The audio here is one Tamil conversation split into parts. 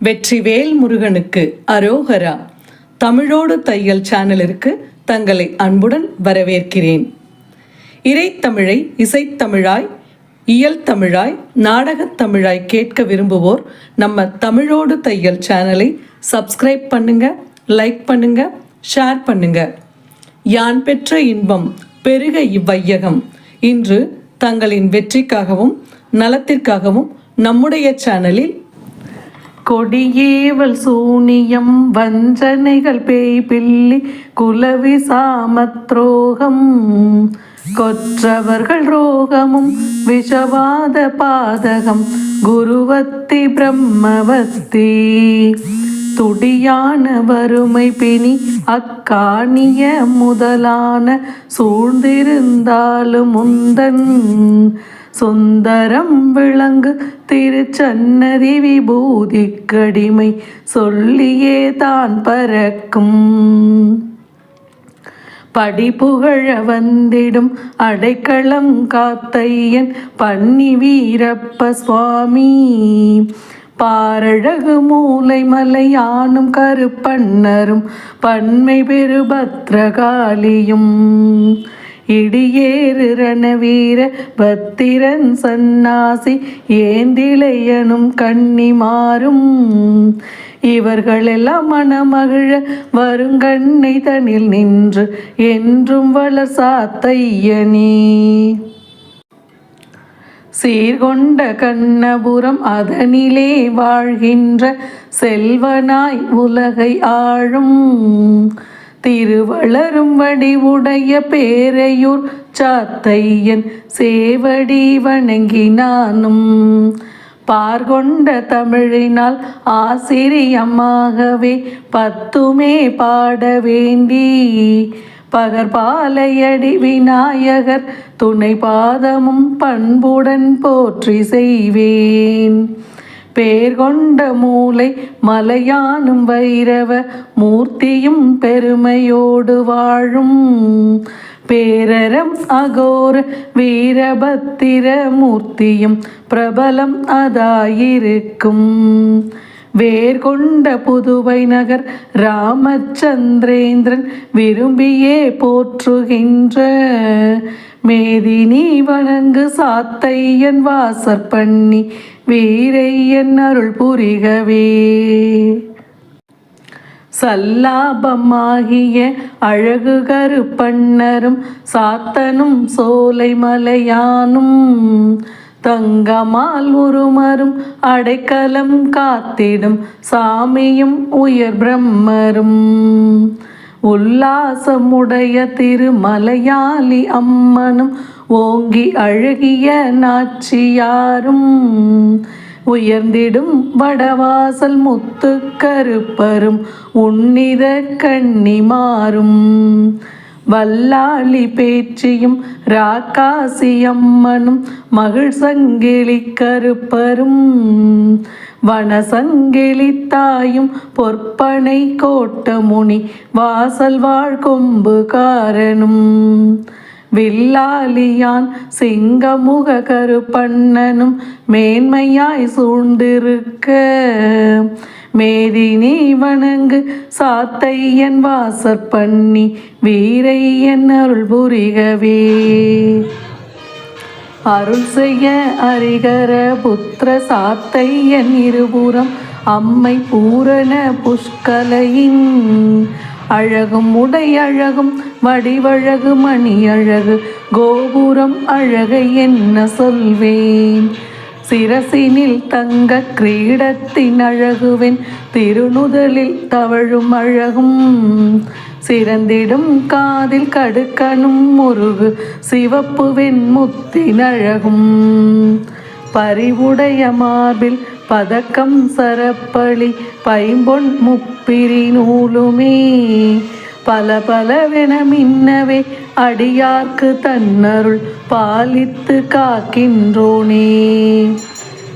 வெற்றிவேல் முருகனுக்கு அரோகரா. தமிழோடு தையல் சேனலிற்கு தங்களை அன்புடன் வரவேற்கிறேன். இறைத்தமிழை இசைத்தமிழாய், இயல் தமிழாய், நாடகத் தமிழாய் கேட்க விரும்புவோர் நம்ம தமிழோடு தையல் சேனலை சப்ஸ்கிரைப் பண்ணுங்க, லைக் பண்ணுங்க, ஷேர் பண்ணுங்க. யான் பெற்ற இன்பம் பெருக இவ்வையகம். இன்று தங்களின் வெற்றிக்காகவும் நலத்திற்காகவும் நம்முடைய சேனலில் கொடியேவல் சூனியம் வஞ்சனைகள் பேய் பில்லி குலவி சாமத்ரோகம் கொற்றவர்கள் ரோகமும் விஷவாத பாதகம் குருவத்தி பிரம்மவத்தி துடியான வறுமை பிணி அக்காணிய முதலான சூழ்ந்திருந்தாலும் முந்தன் சுந்தரம் விளங்கு திருச்சன்னதி விபூதி கடிமை சொல்லியே தான் பறக்கும் படிப்புகழ வந்திடும் அடைக்கலம் காத்தையன் பன்னி வீரப்ப சுவாமி பாரழகு மூலை மலையானும் கருப்பண்ணரும் பன்மை பெரு பத்ரகாளியும் இடியேறு ரணவீர பத்திரன் சன்னாசி ஏந்திளையனும் கன்னிமாரும் இவர்களெல்லாம் மனமகிழ வருங்கண்ணை தனில் நின்று என்றும் வளர் சாத்தையனே. சீர்கொண்ட கண்ணபுரம் அதனிலே வாழ்கின்ற செல்வனாய் உலகை ஆழும் திருவளரும் வடிவுடைய பேரையூர் சாத்தையன் சேவடி வணங்கினானும் பார்கொண்ட தமிழினால் ஆசிரியமாகவே பத்துமே பாட வேண்டி பகற்பாலையடி விநாயகர் துணை பாதமும் பண்புடன் போற்றி செய்வேன். பேர் கொண்ட மூலை மலையானும் வைரவ மூர்த்தியும் பெருமையோடு வாழும் பேரறம் அகோர வீரபத்திர மூர்த்தியும் பிரபலம் அதாயிருக்கும் வேர் கொண்ட புதுவை நகர் ராமச்சந்திரேந்திரன் விரும்பியே போற்றுகின்ற மேதினி வணங்கு சாத்தையன் வாசற்பண்ணி வீரையன் அருள் புரிகவே சல்லாபமாகிய அழகு கருப்பண்ணரும் சாத்தனும் சோலை மலையானும் தங்கமால் உருமரும் அடைக்கலம் காத்திடும் சாமியும் உயர் பிரம்மரும் உல்லாசமுடைய திருமலையாளி அம்மனும் ஓங்கி அழகிய நாச்சியாரும் உயர்ந்திடும் வடவாசல் முத்து கருப்பரும் உன்னித கன்னிமாரும் வல்லாளி பேச்சியும் ராக்காசி அம்மனும் மகிழ் சங்கிலி கருப்பரும் வனசங்கிலி தாயும் பொற்பனை கோட்டமுனி வாசல் வாழ் கொம்பு காரனும் வில்லாலியான் சிங்கமுக கருப்பண்ணனும் மேன்மையாய் சூழ்ந்திருக்க மேதினி வணங்கு சாத்தையன் வாசற்பண்ணி வீரையன் அருள் புரிகவே அருள் செய்ய அரிகர புத்திர சாத்தையன் இருபுறம் அம்மை பூரண புஷ்கலையின் அழகும் உடையழகும் வடிவழகு மணி அழகு கோபுரம் அழகை என்ன சொல்வேன் சிரசினில் தங்க கிரீடத்தின் அழகுவென் திருநுதலில் தவழும் அழகும் சிறந்திடும் காதில் கடுக்கனும் முருகு சிவப்பு வெண்முத்தின் அழகும் பரிவுடைய மார்பில் பதக்கம் சரப்பளி பைம்பொன் முப்பிரி நூலுமே பல பலவென மின்னவே அடியார்க்கு தன்னருள் பாலித்து காக்கின்றோனே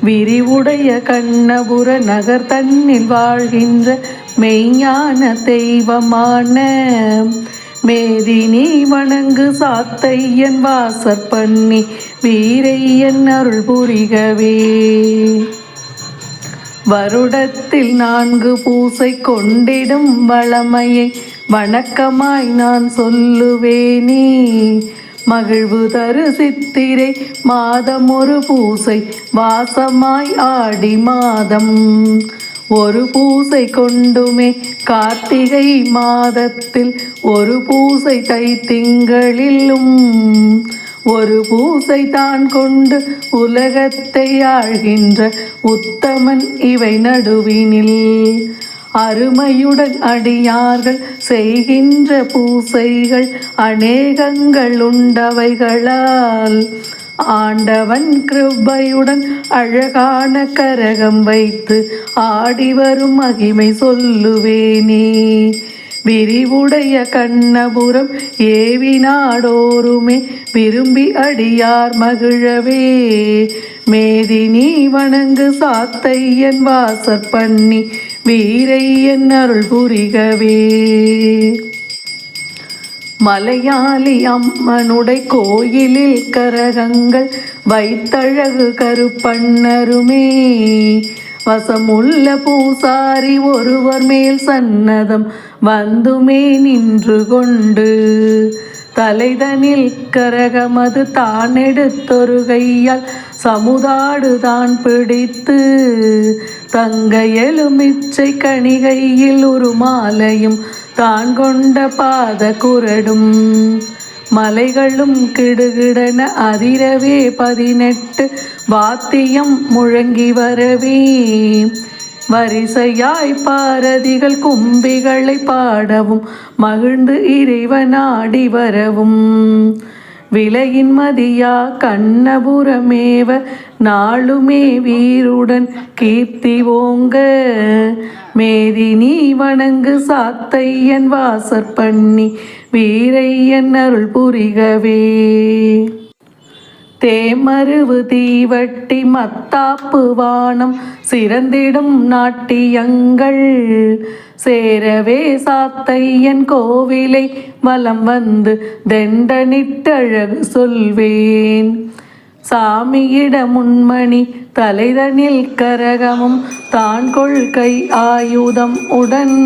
விரிவுடைய கண்ணபுர நகர் தன்னில் வாழ்கின்ற மெய்ஞான தெய்வமான மேதினி வணங்கு சாத்தையன் வாசற்பண்ணி வீரையன் அருள் புரிகவே வருடத்தில் 4 பூசை கொண்டிடும் வளமையை வணக்கமாய் நான் சொல்லுவேனே. மகிழ்வு தரு சித்திரை மாதம் ஒரு பூசை வாசமாய் ஆடி மாதம் ஒரு பூசை கொண்டுமே. கார்த்திகை மாதத்தில் ஒரு பூசை தை திங்களிலும் ஒரு பூசை தான் கொண்டு உலகத்தை ஆழ்கின்ற உத்தமன் இவை நடுவினில். அருமையுடன் அடியார்கள் செய்கின்ற பூசைகள் அநேகங்கள் உண்டவைகளால் ஆண்டவன் கிருபையுடன் அழகான கரகம் வைத்து ஆடி வரும் மகிமை சொல்லுவேனே. விரிவுடைய கண்ணபுரம் ஏவி நாடோருமே விரும்பி அடியார் மகிழவே. மேதினி வணங்கு சாத்தையன் வாசற்பண்ணி வீரையன் அருள் புரிகவே. மலையாளி அம்மனுடை கோயிலில் கரகங்கள் வைத்தழகு கருப்பண்ணருமே. வசமுள்ள பூசாரி ஒருவர் மேல் சன்னதம் வந்துமே நின்று கொண்டு தலைதனில் கரகமது தான் எடுத்தொரு கையால் சமுதாடு தான் பிடித்து தங்க எலுமிச்சை கணிகையில் ஒரு மாலையும் தான் கொண்ட பாத குரடும் மலைகளும் கிடுகிடன அதிரவே 18 வாத்தியம் முழங்கி வரவே. வரிசையாய் பாரதிகள் கும்பிகளை பாடவும் மகிழ்ந்து இறைவனாடி வரவும். விலையின் மதியா கண்ணபுரமேவ நாளுமே வீருடன் கீர்த்தி ஓங்க. மேதினி வணங்கு சாத்தையன் வாசற்பண்ணி வீரையன் அருள் புரிகவே. தேமருவு தீவட்டி மத்தாப்பு வானம் சிறந்திடும் நாட்டியங்கள் சேரவே சாத்தையன் கோவிலை வலம் வந்து தெண்டனிட்டழகு சொல்வேன். சாமியிட முன்மணி தலைதனில் கரகமும் தான் கொள்கை ஆயுதம் உடன்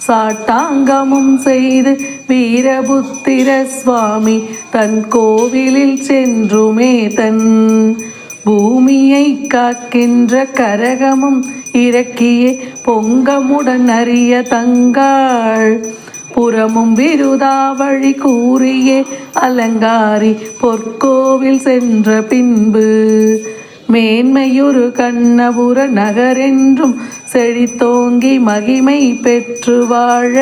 சாட்டாங்கமும் செய்து வீரபுத்திர சுவாமி தன் கோவிலில் சென்றுமே தன் பூமியை காக்கின்ற கரகமும் இறக்கியே பொங்கமுடன் அறிய தங்காள் புறமும் விருதாவழி கூறியே அலங்காரி பொற்கோவில் சென்ற பின்பு மேன்மையொரு கண்ணபுர நகரென்றும் செழித்தோங்கி மகிமை பெற்று வாழ.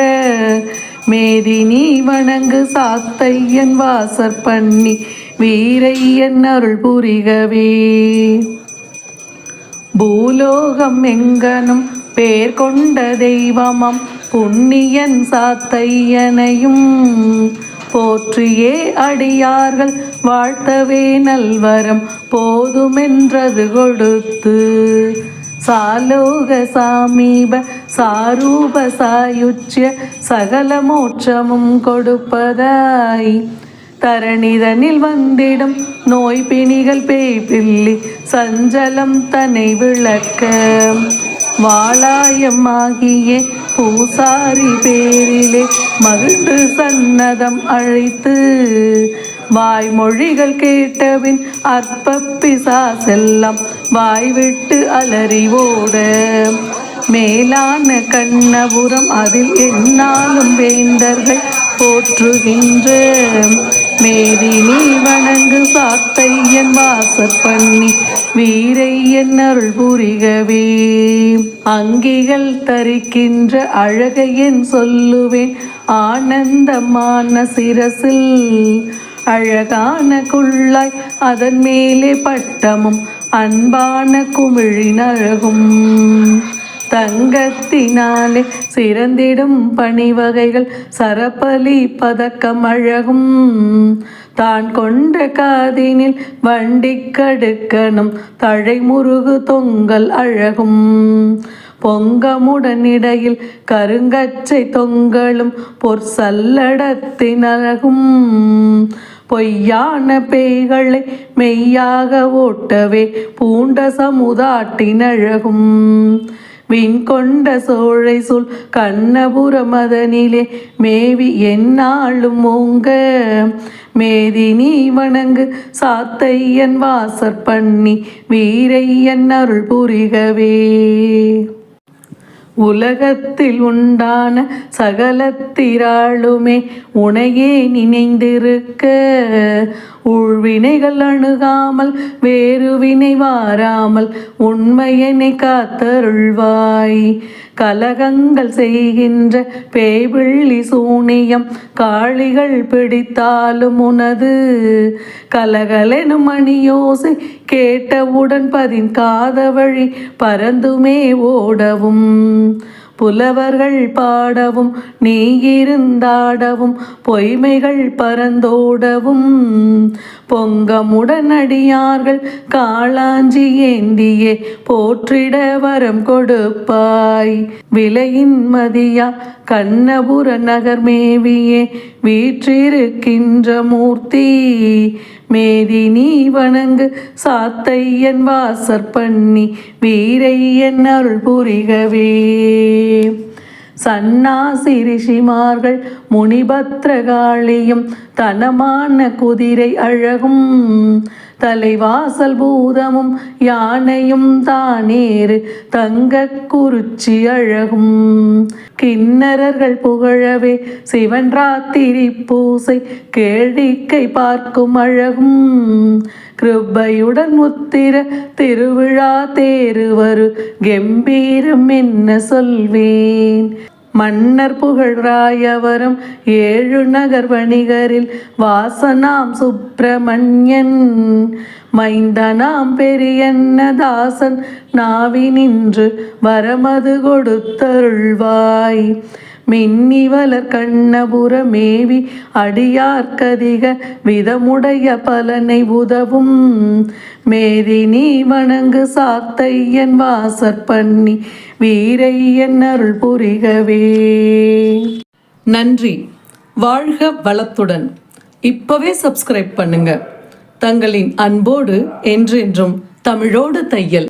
மேதினி வணங்கு சாத்தையன் வாசற்பண்ணி வீரையன் அருள் புரிகவே. பூலோகம் எங்கனும் பேர் கொண்ட தெய்வமாம் புண்ணியன் சாத்தையனையும் போற்றியே அடியார்கள் வாழ்த்தவே நல்வரம் போதுமென்றது கொடுத்து. சாலோக சாமீப சாரூப சாயுச்சிய சகல மோட்சமும் கொடுப்பதாய் தரணிதனில் வந்திடும் நோய் பிணிகள் பேய்பில்லி சஞ்சலம் தன்னை விளக்க. வாளாயமாகிய பூசாரி பேரிலே மகிழ்ந்து சன்னதம் அழைத்து வாய்மொழிகள் கேட்டபின் அற்ப பிசாசெல்லாம் வாய்விட்டு அலறி ஓட. மேலான கண்ணபுரம் அதில் எந்நாளும் வேந்தர்கள் போற்றுகின்ற மேதினி வணங்கு சாத்தையன் வாசற்பண்ணி வீரையன் அருள் புரிகவே. அங்கிகள் தரிக்கின்ற அழகையன் சொல்லுவேன் ஆனந்தமான சிரசில் அழகான குள்ளாய் அதன் மேலே பட்டமும் அன்பான குமிழின் அழகும் தங்கத்தினாலே சிறந்திடும் பணிவகைகள் சரப்பலி பதக்கம் அழகும் தான் கொண்ட காதினில் வண்டிக்கடுக்கணும் தழைமுருகு தொங்கல் அழகும் பொங்கமுடன் இடையில் கருங்கச்சை தொங்கலும் பொற்சல்லடத்தின் அழகும் பொய்யான பேய்களை மெய்யாக ஓட்டவே பூண்ட சமுதாட்டினழகும் விண் கொண்ட சோழை சொல் கண்ணபுர மதனிலே மேவி எந்நாளும் ஓங்க மேதினி வணங்கு சாத்தையன் வாசற் பண்ணி வீரையன் அருள் புரிகவே. உலகத்தில் உண்டான சகலத்திராளுமே உனையே நினைந்திருக்க உள்வினைகள் அணுகாமல் வேறு வினை வாராமல் உண்மையனை காத்தருள்வாய். கலகங்கள் செய்கின்ற பேய்பிள்ளி சூனியம் காளிகள் பிடித்தாலும் உனது கலகலெனும் மணியோசை கேட்டவுடன் பதின்காத வழி பரந்துமே ஓடவும் புலவர்கள் பாடவும் நீ இருந்தாடவும் பொய்மைகள் பரந்தோடவும் பொங்கமுடனடியார்கள் காளாஞ்சி ஏந்தியே போற்றிட வரம் கொடுப்பாய். விலையின் மதியா கண்ணபுர நகர் மேவியே வீற்றிருக்கின்ற மூர்த்தி மேதினி வணங்கு சாத்தையன் வாசற் பண்ணி வீரையன் அருள் புரிகவே. சன்னாசி ரிஷிமார்கள் முனிபத்ரகாளியும் தனமான குதிரை அழகும் தலைவாசல் பூதமும் யானையும் தானேறு தங்க குறிச்சி அழகும் கிண்ணறர்கள் புகழவே சிவன் ராத்திரி பூசை கேளிக்கை பார்க்கும் அழகும் கிருபையுடன் முத்திர திருவிழா தேறுவரு கம்பீரம் என்ன சொல்வேன். மன்னர் புகழ்ராயவரும் 7 நகர் வணிகரில் வாசனாம் சுப்பிரமணியன் மைந்தனாம் பெரியன்னதாசன் நாவி நின்று வரமது கொடுத்தருள்வாய். மின்னிவலர் கண்ணபுர மேவி அடியார்க்கதிக விதமுடைய பலனை உதவும் மேதினி வணங்கு சாத்தையன் வாசற் பண்ணி வீரையன் அருள் புரிகவே. நன்றி. வாழ்க வளத்துடன். இப்பவே சப்ஸ்கிரைப் பண்ணுங்க. தங்களின் அன்போடு என்றென்றும் தமிழோடு தையல்.